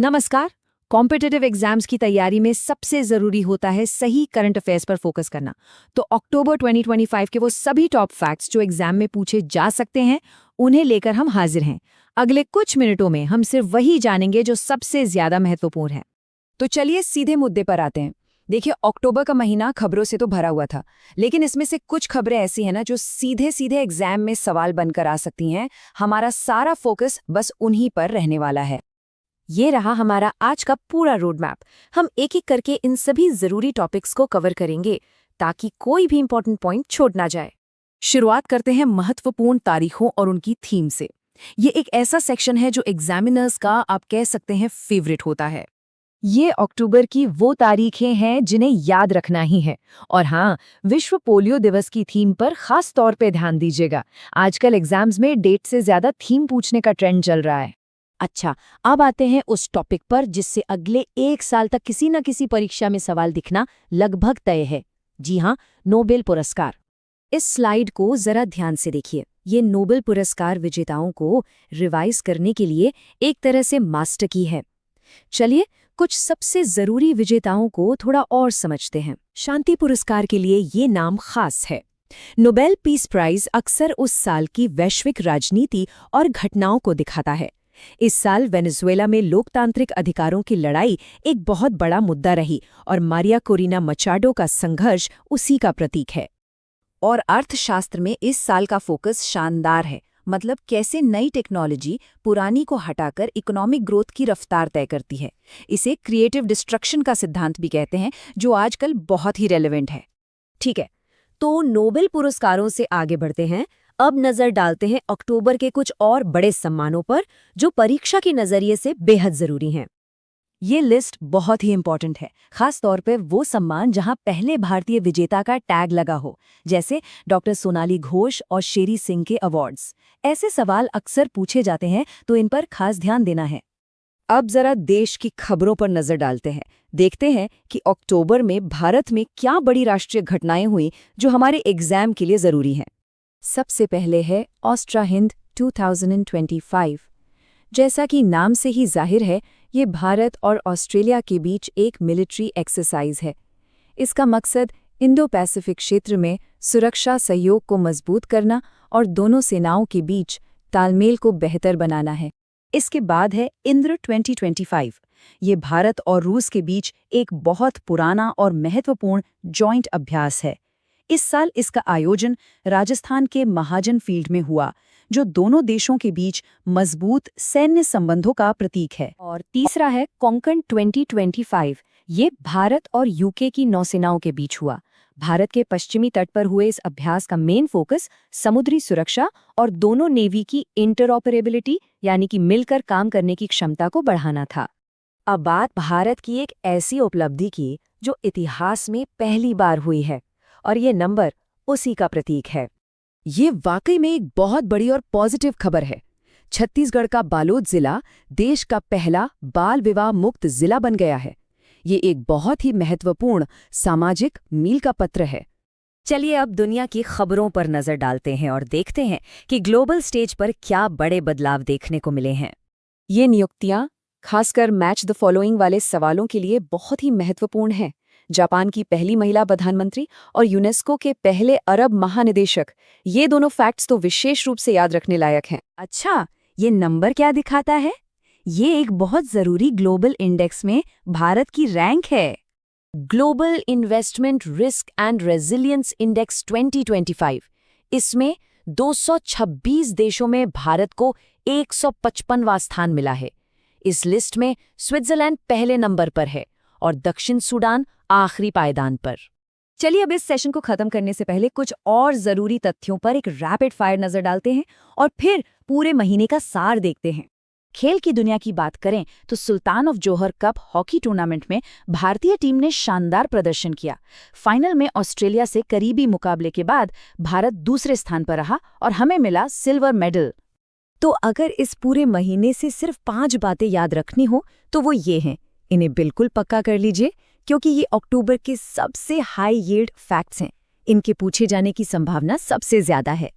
नमस्कार। Competitive exams की तैयारी में सबसे जरूरी होता है सही करंट अफेयर्स पर फोकस करना। तो अक्टूबर 2025 के वो सभी टॉप फैक्ट्स जो एग्जाम में पूछे जा सकते हैं, उन्हें लेकर हम हाजिर हैं। अगले कुछ मिनटों में हम सिर्फ वही जानेंगे जो सबसे ज्यादा महत्वपूर्ण है। तो चलिए सीधे मुद्दे पर आते हैं। देखिए, अक्टूबर का महीना खबरों से तो भरा हुआ था, लेकिन इसमें से कुछ खबरें ऐसी हैं ना जो सीधे सीधे एग्जाम में सवाल बनकर आ सकती हैं। हमारा सारा फोकस बस उन्हीं पर रहने वाला है। ये रहा हमारा आज का पूरा रोड मैप। हम एक एक करके इन सभी जरूरी टॉपिक्स को कवर करेंगे ताकि कोई भी इंपॉर्टेंट पॉइंट छूट ना जाए। शुरुआत करते हैं महत्वपूर्ण तारीखों और उनकी थीम से। ये एक ऐसा सेक्शन है जो एग्जामिनर्स का आप कह सकते हैं फेवरेट होता है। ये अक्टूबर की वो तारीखें हैं जिन्हें याद रखना ही है। और हाँ, विश्व पोलियो दिवस की थीम पर खास तौर पे ध्यान दीजिएगा। आजकल एग्जाम्स में डेट से ज्यादा थीम पूछने का ट्रेंड चल रहा है। अच्छा, अब आते हैं उस टॉपिक पर जिससे अगले 1 साल तक किसी न किसी परीक्षा में सवाल दिखना लगभग तय है। जी हाँ, नोबेल पुरस्कार। इस स्लाइड को जरा ध्यान से देखिए। ये नोबेल पुरस्कार विजेताओं को रिवाइज करने के लिए एक तरह से मास्टर की है। चलिए कुछ सबसे जरूरी विजेताओं को थोड़ा और समझते हैं। शांति पुरस्कार के लिए ये नाम खास है। नोबेल पीस प्राइज अक्सर उस साल की वैश्विक राजनीति और घटनाओं को दिखाता है। इस साल वेनेजुएला में लोकतांत्रिक अधिकारों की लड़ाई एक बहुत बड़ा मुद्दा रही और मारिया कोरिना मचाडो का संघर्ष उसी का प्रतीक है। और अर्थशास्त्र में इस साल का फोकस शानदार है। मतलब कैसे नई टेक्नोलॉजी पुरानी को हटाकर इकोनॉमिक ग्रोथ की रफ्तार तय करती है। इसे क्रिएटिव डिस्ट्रक्शन का सिद्धांत भी कहते हैं, जो आजकल बहुत ही रेलेवेंट है। ठीक है, तो नोबेल पुरस्कारों से आगे बढ़ते हैं। अब नजर डालते हैं अक्टूबर के कुछ और बड़े सम्मानों पर जो परीक्षा के नजरिए से बेहद जरूरी हैं। ये लिस्ट बहुत ही इंपॉर्टेंट है, खास तौर पे वो सम्मान जहां पहले भारतीय विजेता का टैग लगा हो, जैसे डॉक्टर सोनाली घोष और शेरी सिंह के अवार्ड्स। ऐसे सवाल अक्सर पूछे जाते हैं, तो इन पर खास ध्यान देना है। अब जरा देश की खबरों पर नजर डालते हैं। देखते हैं कि अक्टूबर में भारत में क्या बड़ी राष्ट्रीय घटनाएं हुई जो हमारे एग्जाम के लिए जरूरी हैं। सबसे पहले है ऑस्ट्रा हिंद 2025। जैसा कि नाम से ही जाहिर है, ये भारत और ऑस्ट्रेलिया के बीच एक मिलिट्री एक्सरसाइज है। इसका मकसद इंडो पैसिफिक क्षेत्र में सुरक्षा सहयोग को मजबूत करना और दोनों सेनाओं के बीच तालमेल को बेहतर बनाना है। इसके बाद है इंद्र 2025। ये भारत और रूस के बीच एक बहुत पुराना और महत्वपूर्ण जॉइंट अभ्यास है। इस साल इसका आयोजन राजस्थान के महाजन फील्ड में हुआ, जो दोनों देशों के बीच मजबूत सैन्य संबंधों का प्रतीक है। और तीसरा है कोंकण 2025। ये भारत और यूके की नौसेनाओं के बीच हुआ। भारत के पश्चिमी तट पर हुए इस अभ्यास का मेन फोकस समुद्री सुरक्षा और दोनों नेवी की इंटरऑपरेबिलिटी यानी कि मिलकर काम करने की क्षमता को बढ़ाना था। अब बात भारत की एक ऐसी उपलब्धि की जो इतिहास में पहली बार हुई है, और ये नंबर उसी का प्रतीक है। ये वाकई में एक बहुत बड़ी और पॉजिटिव खबर है। छत्तीसगढ़ का बालोद जिला देश का पहला बाल विवाह मुक्त जिला बन गया है। ये एक बहुत ही महत्वपूर्ण सामाजिक मील का पत्र है। चलिए अब दुनिया की खबरों पर नजर डालते हैं और देखते हैं कि ग्लोबल स्टेज पर क्या बड़े बदलाव देखने को मिले हैं। ये नियुक्तियां खासकर मैच द फॉलोइंग वाले सवालों के लिए बहुत ही महत्वपूर्ण हैं। जापान की पहली महिला प्रधानमंत्री और यूनेस्को के पहले अरब महानिदेशक, ये दोनों फैक्ट्स तो विशेष रूप से याद रखने लायक हैं। अच्छा, ये नंबर क्या दिखाता है? ये एक बहुत जरूरी ग्लोबल इंडेक्स में भारत की रैंक है। Global investment risk and resilience index 2025। इसमें 226 देशों में भारत को 155वां स्थान मिला है। इस लिस्ट में स्विट्जरलैंड पहले नंबर पर है और दक्षिण सूडान आखिरी पायदान पर। चलिए अब इस सेशन को खत्म करने से पहले कुछ और जरूरी तथ्यों पर एक रैपिड फायर नजर डालते हैं और फिर पूरे महीने का सार देखते हैं। खेल की दुनिया की बात करें तो Sultan of Johor cup hockey tournament में भारतीय टीम ने शानदार प्रदर्शन किया। फाइनल में ऑस्ट्रेलिया से करीबी मुकाबले के बाद भारत दूसरे स्थान पर रहा और हमें मिला सिल्वर मेडल। तो अगर इस पूरे महीने से सिर्फ 5 बातें याद रखनी हो तो वो ये हैं। इन्हें बिल्कुल पक्का कर लीजिए, क्योंकि ये अक्टूबर के सबसे हाई यील्ड फैक्ट्स हैं। इनके पूछे जाने की संभावना सबसे ज्यादा है।